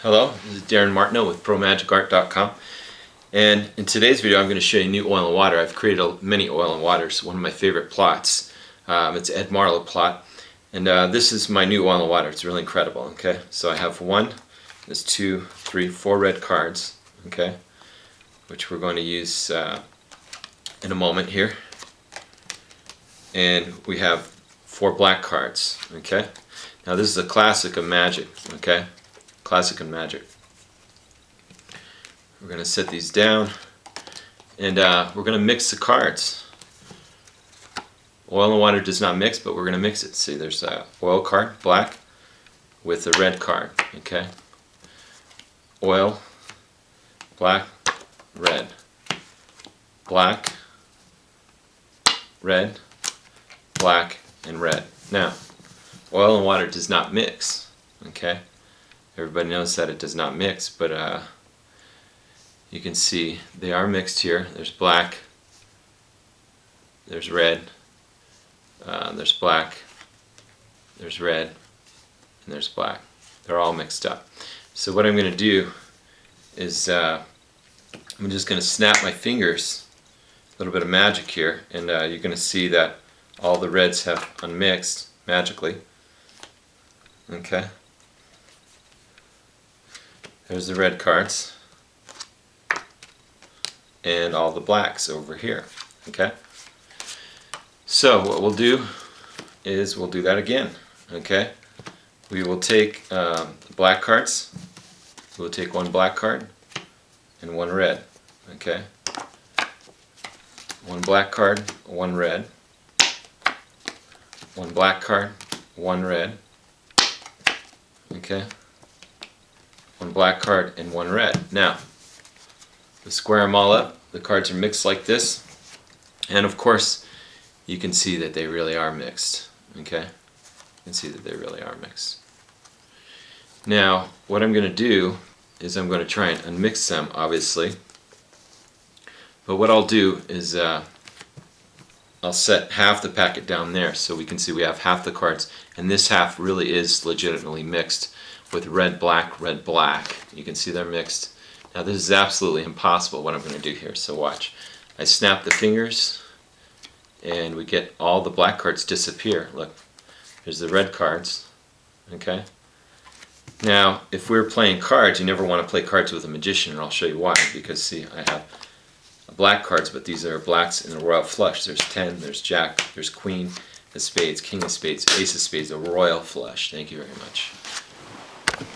Hello, this is Darin Martineau with ProMagicArt.com, and in today's video I'm going to show you new oil and water. I've created many oil and waters, one of my favorite plots. It's Ed Marlowe plot, and this is my new oil and water. It's really incredible. Okay, so I have there's 2, 3, 4 red cards, okay, which we're going to use in a moment here, and we have 4 black cards. Okay, now this is a classic of magic. Okay. Classic and magic. We're going to set these down and we're going to mix the cards. Oil and water does not mix, but we're going to mix it. See, there's a oil card, black, with a red card. Okay, oil, black, red, black, red, black, and red. Now, oil and water does not mix. Okay. Everybody knows that it does not mix, but you can see they are mixed here. There's black, there's red, there's black, there's red, and there's black. They're all mixed up. So what I'm going to do is I'm just going to snap my fingers, a little bit of magic here, and you're going to see that all the reds have unmixed magically. Okay. There's the red cards and all the blacks over here. Okay, so what we'll do is we'll do that again. Okay, we will take black cards. We'll take 1 black card and 1 red. Okay, 1 black card, 1 red, 1 black card, 1 red. Okay, 1 black card and 1 red. Now, we square them all up. The cards are mixed like this, and of course you can see that they really are mixed. Okay, you can see that they really are mixed. Now what I'm going to do is I'm going to try and unmix them, obviously, but what I'll do is I'll set half the packet down there so we can see we have half the cards, and this half really is legitimately mixed with red, black, red, black. You can see they're mixed. Now this is absolutely impossible what I'm going to do here, so watch. I snap the fingers and we get all the black cards disappear. Look, there's the red cards. Okay. Now if we're playing cards, you never want to play cards with a magician, and I'll show you why. Because see, I have black cards, but these are blacks in a royal flush. There's 10, there's jack, there's queen of spades, king of spades, ace of spades, a royal flush. Thank you very much.